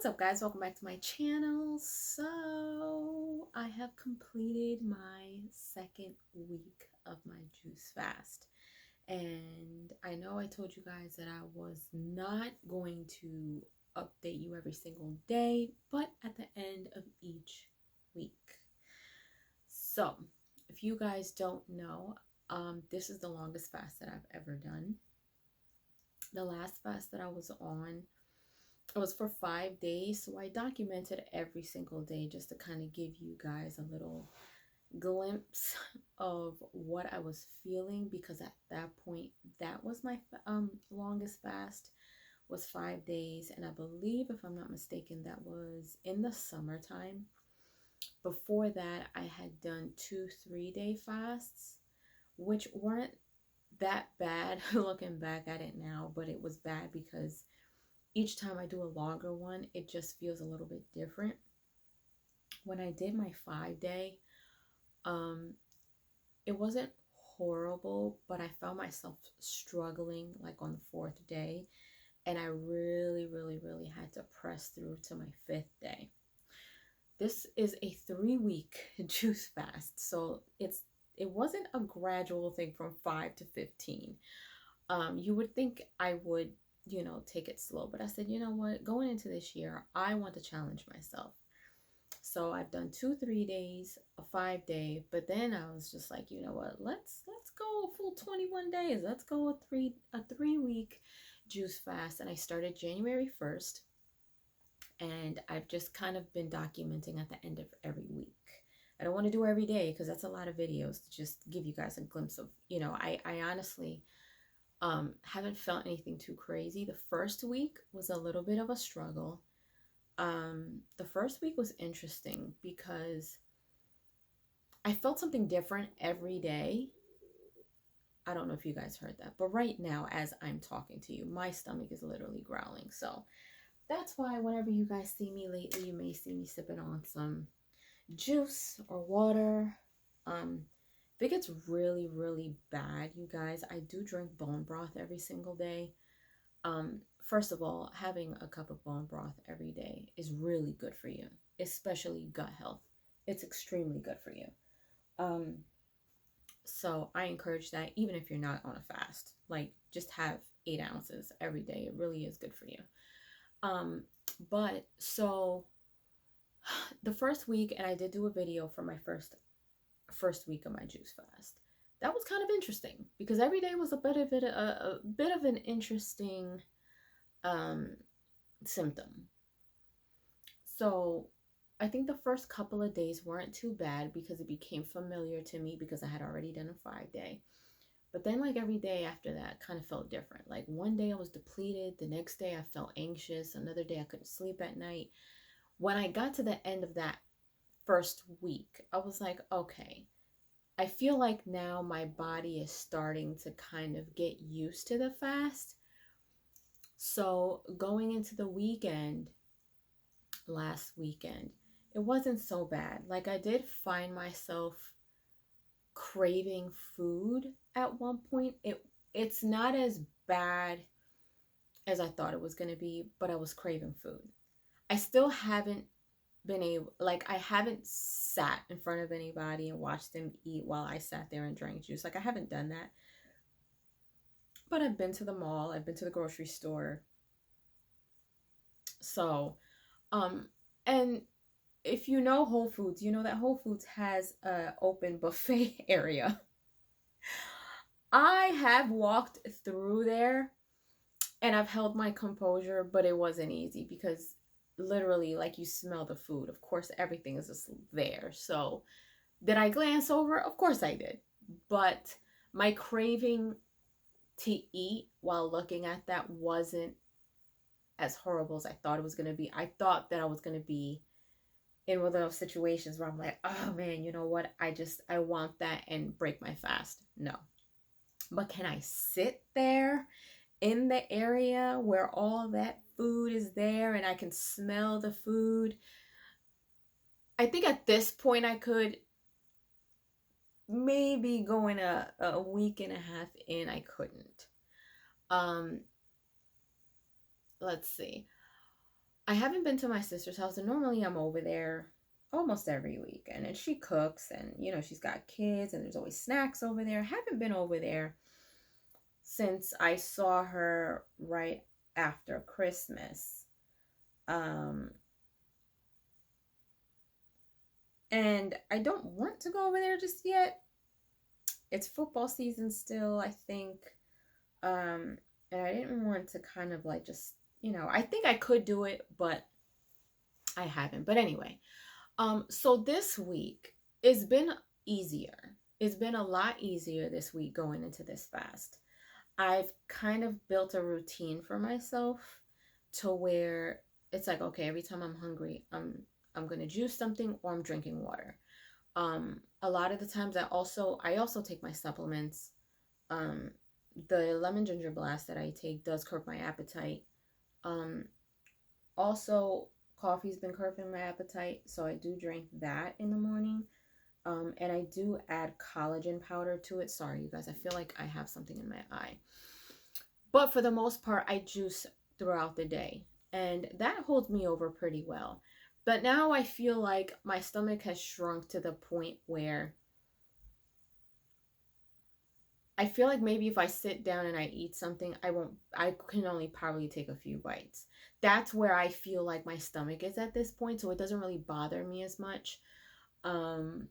What's up, guys? Welcome back to my channel. So I have completed my second week of my juice fast, and I know I told you guys that I was not going to update you every single day, but at the end of each week. So if you guys don't know, this is the longest fast that I've ever done. The last fast that I was on, it was for 5 days, so I documented every single day just to kind of give you guys a little glimpse of what I was feeling, because at that point, that was my longest fast, was 5 days. And I believe, if I'm not mistaken, that was in the summertime. Before that, I had done 2 3-day fasts, which weren't that bad looking back at it now, but it was bad because each time I do a longer one, it just feels a little bit different. When I did my 5-day, it wasn't horrible, but I found myself struggling like on the 4th day, and I really had to press through to my 5th day. This is a 3-week juice fast, so it wasn't a gradual thing from 5 to 15. You would think I would take it slow, but I said, you know what, going into this year, I want to challenge myself. So I've done 2 3-days, a 5-day, but then I was just like, you know what, let's go a full 21 days. Let's go a 3-week juice fast. And I started January 1st, and I've just kind of been documenting at the end of every week. I don't want to do every day because that's a lot of videos to just give you guys a glimpse of, I honestly haven't felt anything too crazy. The first week was a little bit of a struggle. The first week was interesting because I felt something different every day. I don't know if you guys heard that, but right now, as I'm talking to you, my stomach is literally growling. So that's why whenever you guys see me lately, you may see me sipping on some juice or water. If it gets really bad, you guys, I do drink bone broth every single day. First of all, having a cup of bone broth every day is really good for you, especially gut health. It's extremely good for you. So I encourage that, even if you're not on a fast, like just have 8 ounces every day. It really is good for you. But so the first week, and I did do a video for my first week of my juice fast. That was kind of interesting because every day was a bit of an interesting symptom. So I think the first couple of days weren't too bad because it became familiar to me because I had already done a 5-day. But then like every day after that kind of felt different. Like one day I was depleted, the next day I felt anxious, another day I couldn't sleep at night. When I got to the end of that first week, I was like, okay, I feel like now my body is starting to kind of get used to the fast. So going into the weekend, last weekend, it wasn't so bad. Like I did find myself craving food at one point. It's not as bad as I thought it was going to be, but I was craving food. I still haven't been able, like I haven't sat in front of anybody and watched them eat while I sat there and drank juice. Like I haven't done that. But I've been to the mall, I've been to the grocery store. So, and if you know Whole Foods, you know that Whole Foods has an open buffet area. I have walked through there and I've held my composure, but it wasn't easy because literally, like, you smell the food. Of course, everything is just there. So did I glance over? Of course I did. But my craving to eat while looking at that wasn't as horrible as I thought it was going to be. I thought that I was going to be in one of those situations where I'm like, oh man, you know what? I want that and break my fast. No. But can I sit there in the area where all that food is there and I can smell the food? I think at this point I could. Maybe going a week and a half in, I couldn't. Let's see. I haven't been to my sister's house, and normally I'm over there almost every week. And she cooks, and she's got kids, and there's always snacks over there. I haven't been over there since I saw her right after Christmas. Um, and I don't want to go over there just yet. It's football season still, I think. And I didn't want to kind of like just, I think I could do it, but I haven't. But anyway, so this week it's been easier. It's been a lot easier this week going into this fast. I've kind of built a routine for myself to where it's like, okay, every time I'm hungry, I'm gonna juice something or I'm drinking water. A lot of the times I also take my supplements. The lemon ginger blast that I take does curb my appetite. Um, Also, coffee's been curbing my appetite, so I do drink that in the morning. And I do add collagen powder to it. Sorry, you guys, I feel like I have something in my eye. But for the most part, I juice throughout the day, and that holds me over pretty well. But now I feel like my stomach has shrunk to the point where I feel like maybe if I sit down and I eat something, I can only probably take a few bites. That's where I feel like my stomach is at this point, so it doesn't really bother me as much. Um,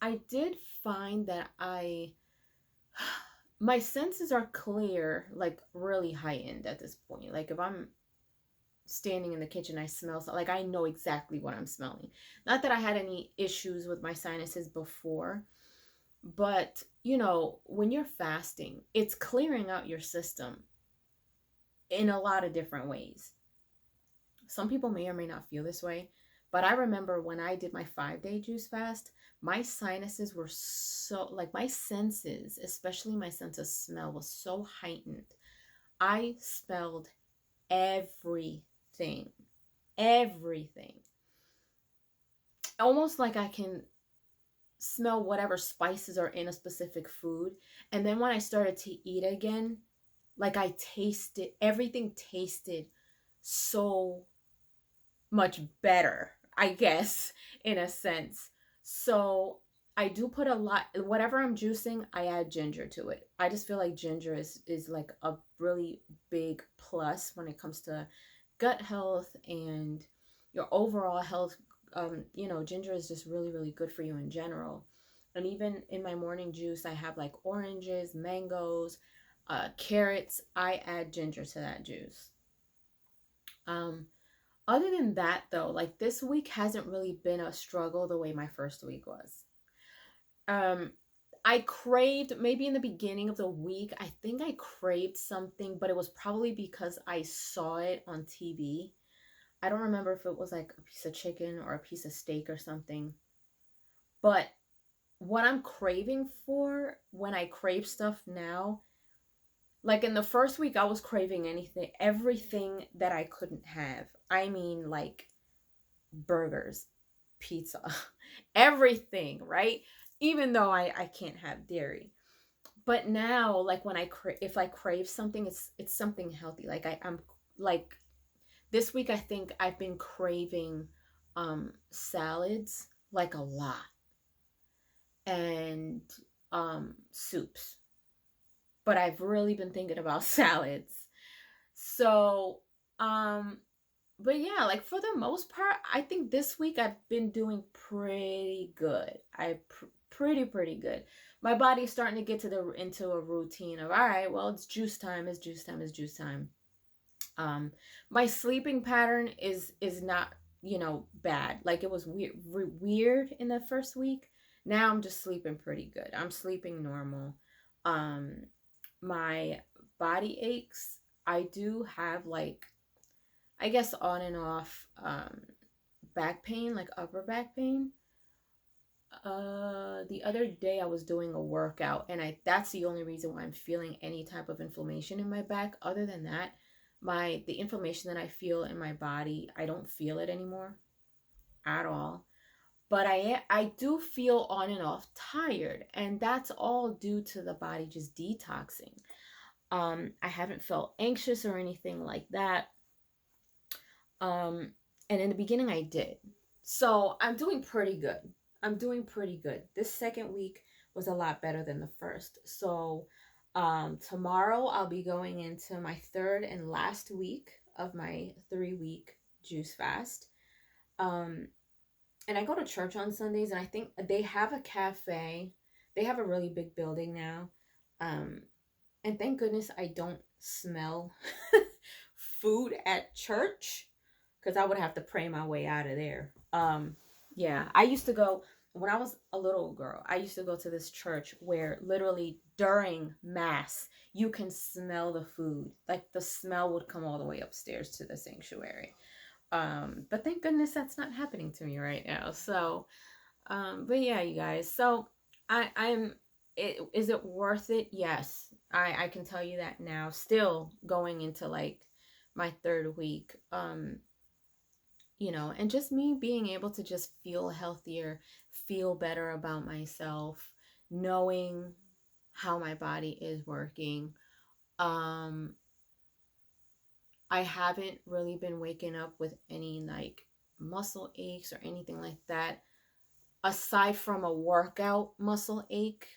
I did find that my senses are clear, like really heightened at this point. Like if I'm standing in the kitchen, I smell something, like I know exactly what I'm smelling. Not that I had any issues with my sinuses before, but when you're fasting, it's clearing out your system in a lot of different ways. Some people may or may not feel this way, but I remember when I did my 5-day juice fast, my sinuses were so, like my senses, especially my sense of smell, was so heightened. I smelled everything, everything. Almost like I can smell whatever spices are in a specific food. And then when I started to eat again, like I tasted, everything tasted so much better, I guess, in a sense. So I do put a lot, whatever I'm juicing, I add ginger to it. I just feel like ginger is like a really big plus when it comes to gut health and your overall health. Ginger is just really, really good for you in general. And even in my morning juice, I have like oranges, mangoes, carrots. I add ginger to that juice. Um, Other than that, though, like this week hasn't really been a struggle the way my first week was. Um, I craved, maybe in the beginning of the week, I think I craved something, but it was probably because I saw it on TV. I don't remember if it was like a piece of chicken or a piece of steak or something. But what I'm craving for when I crave stuff now, like in the first week, I was craving everything that I couldn't have. I mean, like burgers, pizza, everything, right? Even though I can't have dairy. But now, like when if I crave something, it's something healthy. Like I'm like this week, I think I've been craving salads like a lot, and soups. But I've really been thinking about salads. So, um, but yeah, like for the most part, I think this week I've been doing pretty good. Pretty good. My body's starting to get into a routine of, all right, well, it's juice time, it's juice time, it's juice time. My sleeping pattern is not, bad. Like it was weird in the first week. Now I'm just sleeping pretty good. I'm sleeping normal. Um, my body aches. I do have like, I guess, on and off back pain, like upper back pain. The other day I was doing a workout, and I that's the only reason why I'm feeling any type of inflammation in my back. Other than that, the inflammation that I feel in my body, I don't feel it anymore at all. But I do feel on and off tired, and that's all due to the body just detoxing. I haven't felt anxious or anything like that. And in the beginning I did. So I'm doing pretty good. I'm doing pretty good. This second week was a lot better than the first. So tomorrow I'll be going into my third and last week of my 3-week juice fast. And I go to church on Sundays, and I think they have a cafe. They have a really big building now. And thank goodness I don't smell food at church, because I would have to pray my way out of there. Yeah, I used to go when I was a little girl. I used to go to this church where literally during mass you can smell the food. Like the smell would come all the way upstairs to the sanctuary. But thank goodness that's not happening to me right now. So, but yeah, you guys. So I'm. Is it worth it? Yes, I can tell you that now. Still going into like my 3rd week. You know, and just me being able to just feel healthier, feel better about myself, knowing how my body is working. I haven't really been waking up with any like muscle aches or anything like that, aside from a workout muscle ache.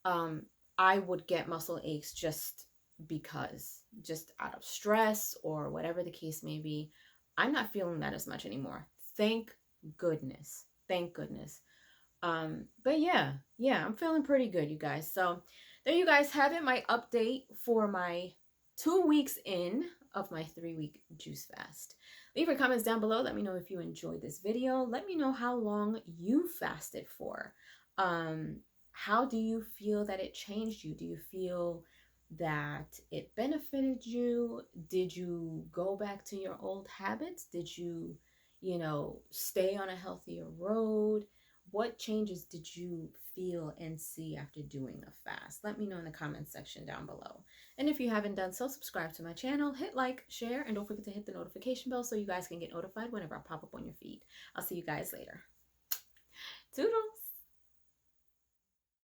I would get muscle aches just because, just out of stress or whatever the case may be. I'm not feeling that as much anymore. Thank goodness. Thank goodness. But yeah, I'm feeling pretty good, you guys. So there you guys have it, my update for my 2 weeks in of my 3-week juice fast. Leave your comments down below. Let me know if you enjoyed this video. Let me know how long you fasted for. How do you feel that it changed you? Do you feel that it benefited you? Did you go back to your old habits? Did you, stay on a healthier road? What changes did you feel and see after doing a fast? Let me know in the comments section down below. And if you haven't done so, subscribe to my channel, hit like, share, and don't forget to hit the notification bell so you guys can get notified whenever I pop up on your feed. I'll see you guys later. Toodles!